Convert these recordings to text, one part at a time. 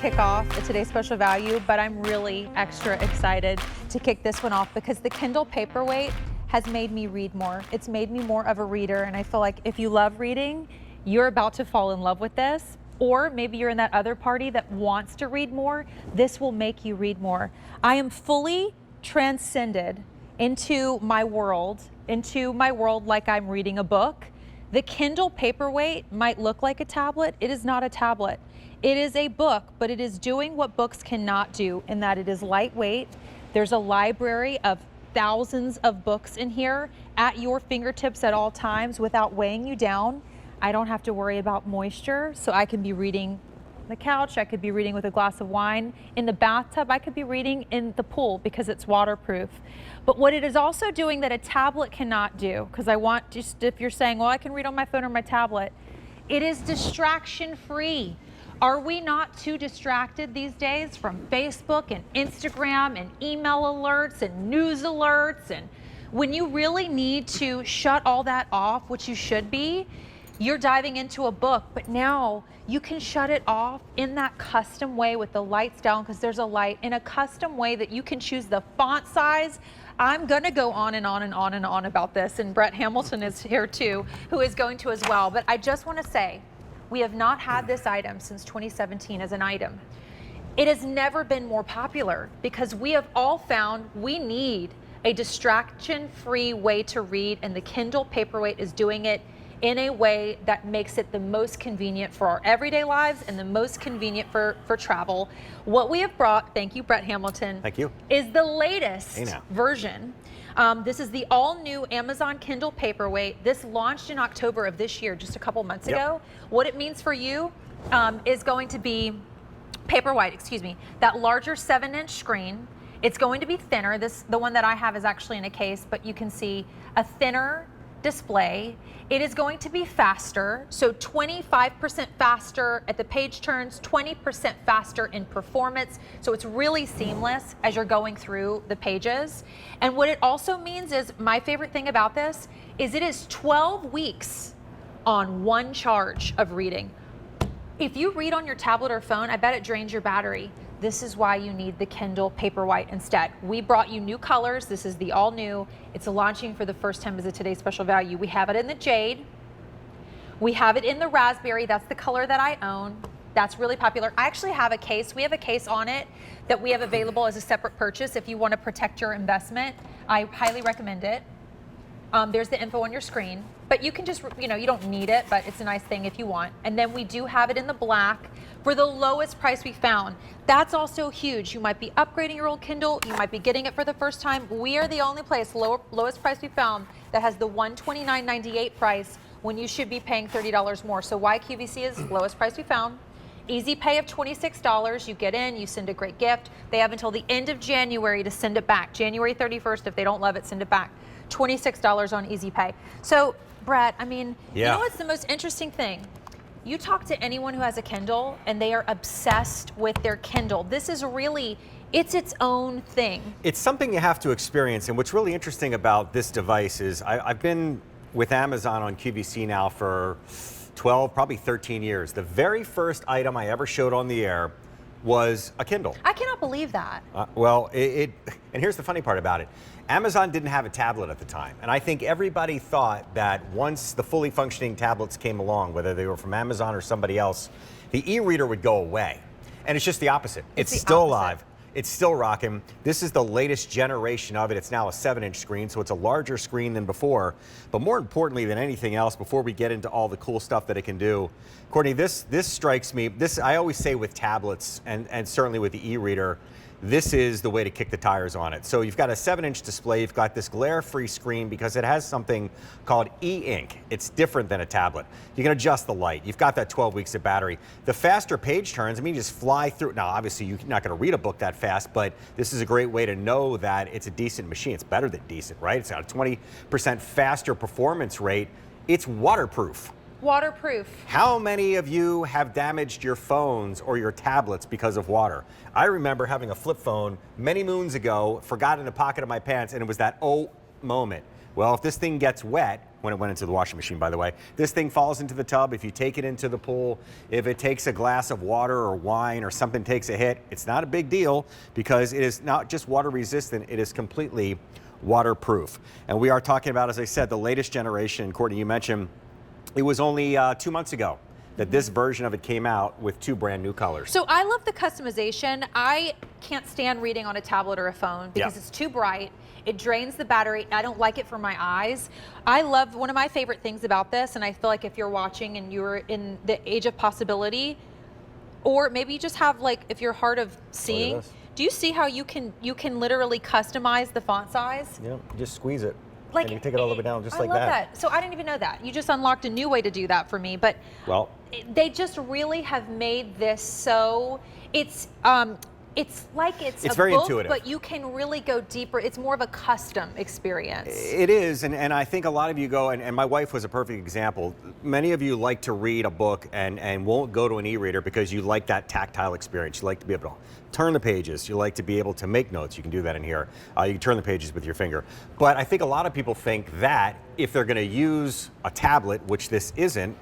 kick off a Today's Special Value, but I'm really extra excited to kick this one off because the Kindle Paperwhite has made me read more. It's made me more of a reader, and I feel like if you love reading, you're about to fall in love with this. Or maybe you're in that other party that wants to read more. This will make you read more. I am fully transcended into my world like I'm reading a book. The Kindle Paperwhite might look like a tablet. It is not a tablet. It is a book, but it is doing what books cannot do in that it is lightweight. There's a library of thousands of books in here at your fingertips at all times without weighing you down. I don't have to worry about moisture, so I can be reading on the couch, I could be reading with a glass of wine. In the bathtub, I could be reading in the pool because it's waterproof. But what it is also doing that a tablet cannot do, because I want just, if you're saying, well, I can read on my phone or my tablet, it is distraction-free. Are we not too distracted these days from Facebook and Instagram and email alerts and news alerts? And when you really need to shut all that off, which you should be, you're diving into a book, but now you can shut it off in that custom way with the lights down, because there's a light in a custom way that you can choose the font size. I'm gonna go on and on and on and on about this, and Brett Hamilton is here too, who is going to as well. But I just wanna say, we have not had this item since 2017 as an item. It has never been more popular because we have all found we need a distraction-free way to read, and the Kindle Paperwhite is doing it in a way that makes it the most convenient for our everyday lives and the most convenient for travel. What we have brought, thank you, Brett Hamilton. Thank you. Is the latest version. This is the all-new Amazon Kindle Paperwhite. This launched in October of this year, just a couple months ago. What it means for you is going to be Paperwhite, excuse me, that larger 7-inch screen. It's going to be thinner. The one that I have is actually in a case, but you can see a thinner display. It is going to be faster, so 25% faster at the page turns, 20% faster in performance, so it's really seamless as you're going through the pages. And what it also means is, my favorite thing about this is it is 12 weeks on one charge of reading. If you read on your tablet or phone, I bet it drains your battery. This is why you need the Kindle Paperwhite instead. We brought you new colors. This is the all new. It's launching for the first time as a Today's Special Value. We have it in the jade. We have it in the raspberry. That's the color that I own. That's really popular. I actually have a case. We have a case on it that we have available as a separate purchase if you want to protect your investment. I highly recommend it. There's the info on your screen, but you can just, you don't need it, but it's a nice thing if you want. And then we do have it in the black for the lowest price we found. That's also huge. You might be upgrading your old Kindle. You might be getting it for the first time. We are the only place, lowest price we found, that has the $129.98 price when you should be paying $30 more. So why QVC is lowest price we found. Easy pay of $26. You get in, you send a great gift. They have until the end of January to send it back. January 31st, if they don't love it, send it back. $26 on Easy Pay. So, Brett, I mean, you know what's the most interesting thing? You talk to anyone who has a Kindle and they are obsessed with their Kindle. This is really, it's its own thing. It's something you have to experience, and what's really interesting about this device is I've been with Amazon on QVC now for 12, probably 13 years. The very first item I ever showed on the air was a Kindle. I cannot believe that. Well, and here's the funny part about it. Amazon didn't have a tablet at the time, and I think everybody thought that once the fully functioning tablets came along, whether they were from Amazon or somebody else, the e-reader would go away. And it's just the opposite. It's still alive. It's still rocking. This is the latest generation of it. It's now a 7-inch screen, so it's a larger screen than before. But more importantly than anything else, before we get into all the cool stuff that it can do, Courtney, this strikes me. This, I always say with tablets and certainly with the e-reader, this is the way to kick the tires on it. So you've got a 7-inch display, you've got this glare-free screen because it has something called e-ink. It's different than a tablet. You can adjust the light. You've got that 12 weeks of battery. The faster page turns, I mean, you just fly through. Now, obviously, you're not going to read a book that fast, but this is a great way to know that it's a decent machine. It's better than decent, right? It's got a 20% faster performance rate. It's waterproof. Waterproof. How many of you have damaged your phones or your tablets because of water? I remember having a flip phone many moons ago, forgot in the pocket of my pants, and it was that moment Well, if this thing gets wet, when it went into the washing machine, by the way, this thing falls into the tub. If you take it into the pool, if it takes a glass of water or wine or something takes a hit, it's not a big deal because it is not just water resistant, it is completely waterproof. And we are talking about, as I said, the latest generation. Courtney, you mentioned it was only 2 months ago that this version of it came out with 2 brand new colors. So I love the customization. I can't stand reading on a tablet or a phone because it's too bright. It drains the battery. I don't like it for my eyes. I love, one of my favorite things about this, and I feel like if you're watching and you're in the age of possibility, or maybe you just have like, if you're hard of seeing, do you see how you can literally customize the font size? Yeah, just squeeze it. Like, and you take it all the way down just like that. I love that. So I didn't even know that. You just unlocked a new way to do that for me. But well, they just really have made this so it's like it's a very book, intuitive, but you can really go deeper. It's more of a custom experience. It is, and I think a lot of you go, and my wife was a perfect example. Many of you like to read a book and won't go to an e-reader because you like that tactile experience. You like to be able to turn the pages. You like to be able to make notes. You can do that in here. You can turn the pages with your finger. But I think a lot of people think that if they're going to use a tablet, which this isn't,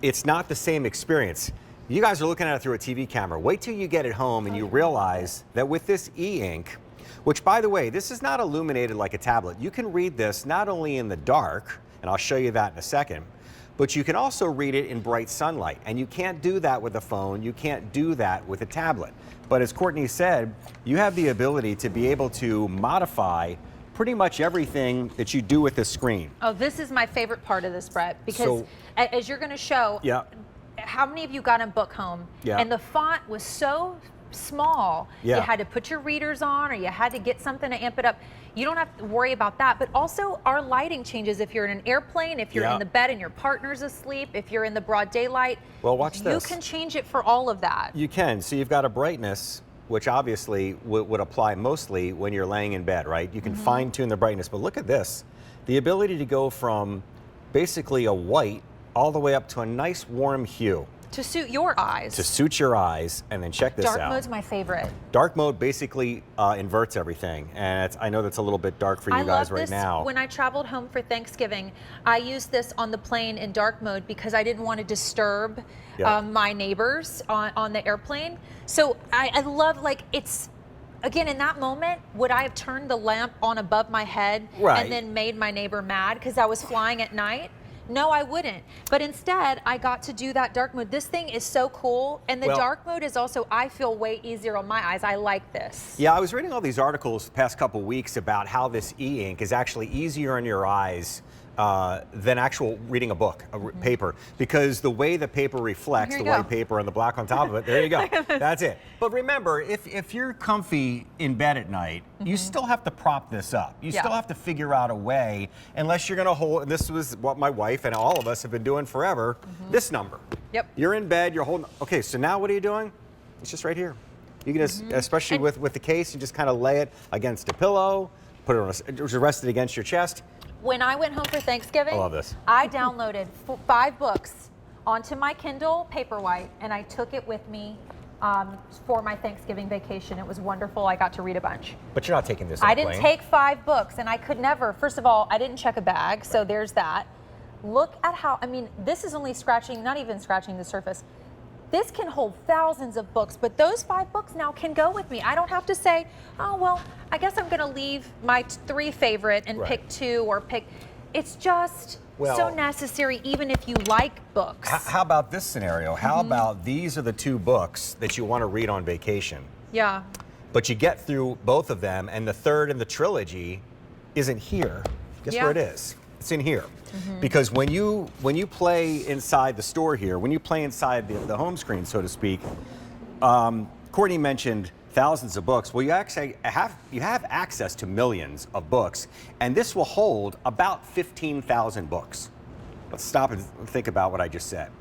it's not the same experience. You guys are looking at it through a TV camera. Wait till you get it home and you realize that with this e-ink, which by the way, this is not illuminated like a tablet. You can read this not only in the dark, and I'll show you that in a second, but you can also read it in bright sunlight. And you can't do that with a phone. You can't do that with a tablet. But as Courtney said, you have the ability to be able to modify pretty much everything that you do with this screen. Oh, this is my favorite part of this, Brett, because as you're going to show, how many of you got a book home and the font was so small, you had to put your readers on or you had to get something to amp it up. You don't have to worry about that, but also our lighting changes if you're in an airplane, if you're in the bed and your partner's asleep, if you're in the broad daylight. Well, watch this. You can change it for all of that. You can. So you've got a brightness, which obviously would apply mostly when you're laying in bed, right? You can fine tune the brightness, but look at this. The ability to go from basically a white all the way up to a nice warm hue. To suit your eyes. To suit your eyes, and then check this out. Dark mode's my favorite. Dark mode basically inverts everything, and I know that's a my dark dark for you guys right now. When I traveled home for Thanksgiving, I used this on the plane in dark mode because I didn't want to disturb my neighbors on the airplane. So I love, like, it's, again, in that moment, would I have turned the lamp on above my head and then made my neighbor mad because I was flying at night? No, I wouldn't. But instead, I got to do that dark mode. This thing is so cool. And the dark mode is also, I feel way easier on my eyes. I like this. Yeah, I was reading all these articles the past couple weeks about how this e-ink is actually easier on your eyes than actual reading a book, paper, because the way the paper reflects, the white paper and the black on top of it, there you go. That's it. But remember, if you're comfy in bed at night, you still have to prop this up. You still have to figure out a way, unless you're going to hold, and this was what my wife and all of us have been doing forever, this number. Yep. You're in bed, you're holding, okay, so now what are you doing? It's just right here. You can just, especially with the case, you just kind of lay it against a pillow, put it on rest it against your chest. When I went home for Thanksgiving, I love this. I downloaded 5 books onto my Kindle Paperwhite, and I took it with me for my Thanksgiving vacation. It was wonderful. I got to read a bunch. But you're not taking this on I a plane. didn't take 5 books, and I could never. First of all, I didn't check a bag, so there's that. Look at how, I mean, this is only scratching, not even scratching the surface. This can hold thousands of books, but those 5 books now can go with me. I don't have to say, oh, well, I guess I'm going to leave my 3 favorite and pick 2 or pick. It's just so necessary, even if you like books. How about this scenario? How about these are the 2 books that you want to read on vacation? Yeah. But you get through both of them, and the third in the trilogy isn't here. Guess where it is? It's in here. Because when you play inside the store here, when you play inside the home screen, so to speak, Courtney mentioned thousands of books. Well, you actually have access to millions of books, and this will hold about 15,000 books. Let's stop and think about what I just said.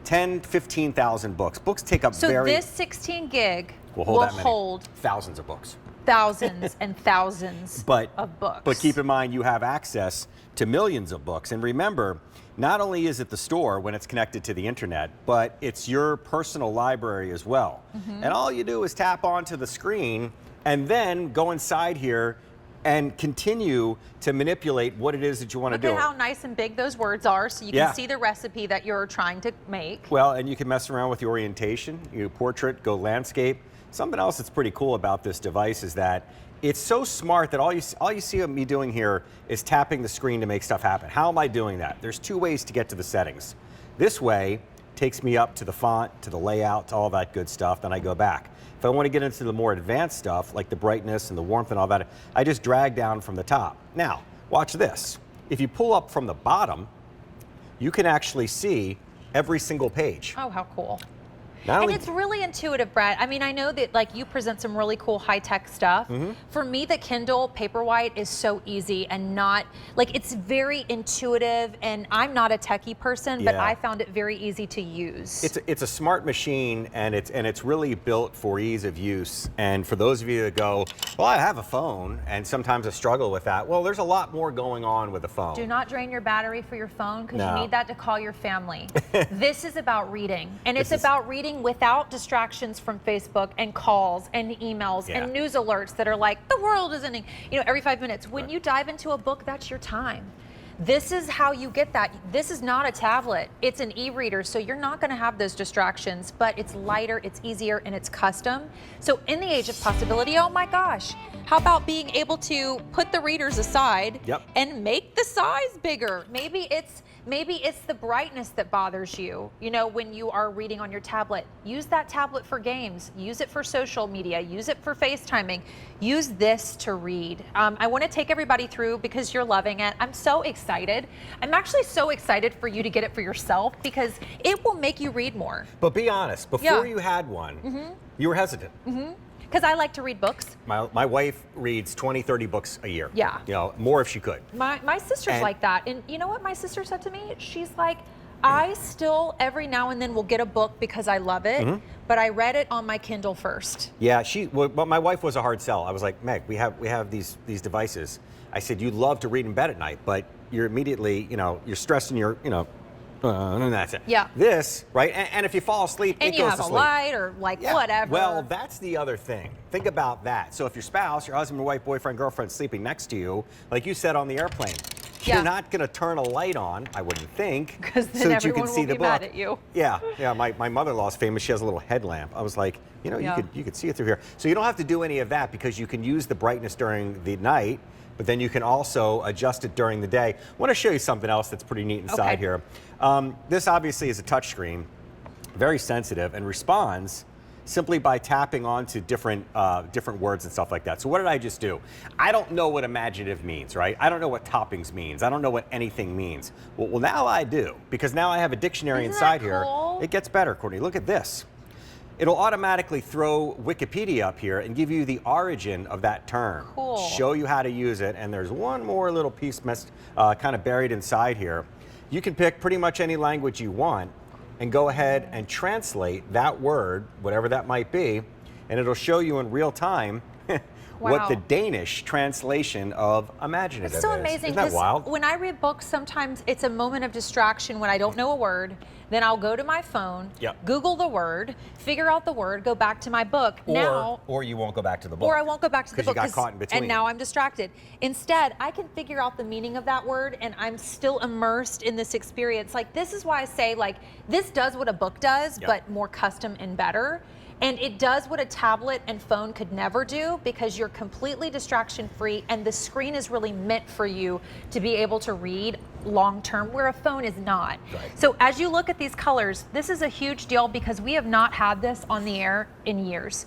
10, 15,000 books. Books take up so this 16 gig will hold thousands of books. Thousands and thousands of books. But keep in mind, you have access to millions of books. And remember, not only is it the store when it's connected to the internet, but it's your personal library as well. And all you do is tap onto the screen and then go inside here and continue to manipulate what it is that you want to do. Look at how nice and big those words are, so you can see the recipe that you're trying to make. Well, and you can mess around with the orientation. You portrait, go landscape. Something else that's pretty cool about this device is that it's so smart that all you see of me doing here is tapping the screen to make stuff happen. How am I doing that? There's two ways to get to the settings. This way takes me up to the font, to the layout, to all that good stuff, then I go back. If I want to get into the more advanced stuff, like the brightness and the warmth and all that, I just drag down from the top. Now, watch this. If you pull up from the bottom, you can actually see every single page. Oh, how cool. And it's really intuitive, Brad. I mean, I know that like you present some really cool high-tech stuff. For me, the Kindle Paperwhite is so easy and not, like it's very intuitive, and I'm not a techie person, but I found it very easy to use. It's a smart machine, and it's really built for ease of use. And for those of you that go, well, I have a phone, and sometimes I struggle with that. Well, there's a lot more going on with a phone. Do not drain your battery for your phone, because you need that to call your family. This is about reading, and it's about reading without distractions from Facebook and calls and emails and news alerts that are like, the world is ending, every 5 minutes. When you dive into a book, that's your time. This is how you get that. This is not a tablet. It's an e-reader, so you're not going to have those distractions, but it's lighter, it's easier, and it's custom. So in the age of possibility, oh my gosh, how about being able to put the readers aside and make the size bigger? Maybe it's the brightness that bothers you, when you are reading on your tablet. Use that tablet for games. Use it for social media. Use it for FaceTiming. Use this to read. I want to take everybody through, because you're loving it. I'm so excited. I'm actually so excited for you to get it for yourself, because it will make you read more. But be honest, before you had one, you were hesitant. Because I like to read books. My wife reads 20, 30 books a year. Yeah. More if she could. My sister's like that. And you know what my sister said to me? She's like, I still every now and then will get a book because I love it, but I read it on my Kindle first. Yeah, but my wife was a hard sell. I was like, Meg, we have these devices. I said, you love to read in bed at night, but you're immediately, you're stressing your, and that's it. Yeah. This, right? And if you fall asleep, and it goes to sleep. And you have a light or whatever. Well, that's the other thing. Think about that. So if your spouse, your husband, your wife, boyfriend, girlfriend sleeping next to you, like you said on the airplane, you're not going to turn a light on, I wouldn't think, because then so that everyone you can see will the be book. mad at you. Yeah. My mother-in-law's famous. She has a little headlamp. I was like, you could see it through here. So you don't have to do any of that, because you can use the brightness during the night, but then you can also adjust it during the day. I want to show you something else that's pretty neat inside here. This obviously is a touchscreen, very sensitive, and responds simply by tapping onto different words and stuff like that. So what did I just do? I don't know what imaginative means, right? I don't know what toppings means. I don't know what anything means. Well, now I do, because now I have a dictionary inside here. It gets better, Courtney. Look at this. It'll automatically throw Wikipedia up here and give you the origin of that term. Cool. Show you how to use it. And there's one more little piece kind of buried inside here. You can pick pretty much any language you want and go ahead and translate that word, whatever that might be, and it'll show you in real time what the Danish translation of imaginative is. It's so amazing. Isn't that wild? When I read books, sometimes it's a moment of distraction when I don't know a word. Then I'll go to my phone, Google the word, figure out the word, go back to my book. Or you won't go back to the book. Or I won't go back to the book. Because you got caught in between. And now I'm distracted. Instead, I can figure out the meaning of that word, and I'm still immersed in this experience. Like, this is why I say, like, this does what a book does, but more custom and better. And it does what a tablet and phone could never do, because you're completely distraction free, and the screen is really meant for you to be able to read long term, where a phone is not. Right. So as you look at these colors, this is a huge deal, because we have not had this on the air in years.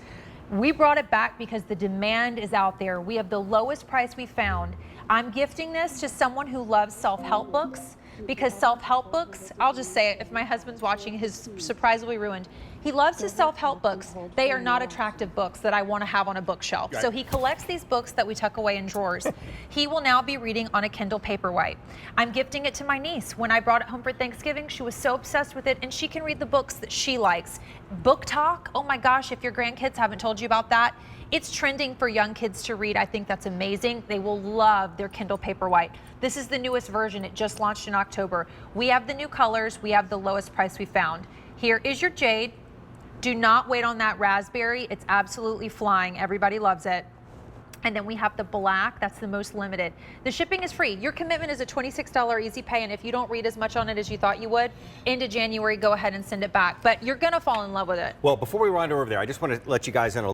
We brought it back because the demand is out there. We have the lowest price we found. I'm gifting this to someone who loves self-help books, because self-help books, I'll just say it, if my husband's watching, his surprise will be ruined. He loves his self-help books. They are not attractive books that I want to have on a bookshelf. Right. So he collects these books that we tuck away in drawers. He will now be reading on a Kindle Paperwhite. I'm gifting it to my niece. When I brought it home for Thanksgiving, she was so obsessed with it, and she can read the books that she likes. Book Talk, oh my gosh, if your grandkids haven't told you about that, it's trending for young kids to read. I think that's amazing. They will love their Kindle Paperwhite. This is the newest version. It just launched in October. We have the new colors. We have the lowest price we found. Here is your jade. Do not wait on that raspberry. It's absolutely flying. Everybody loves it. And then we have the black, that's the most limited. The shipping is free. Your commitment is a $26 easy pay, and if you don't read as much on it as you thought you would, into January, go ahead and send it back. But you're gonna fall in love with it. Well, before we wander over there, I just want to let you guys in a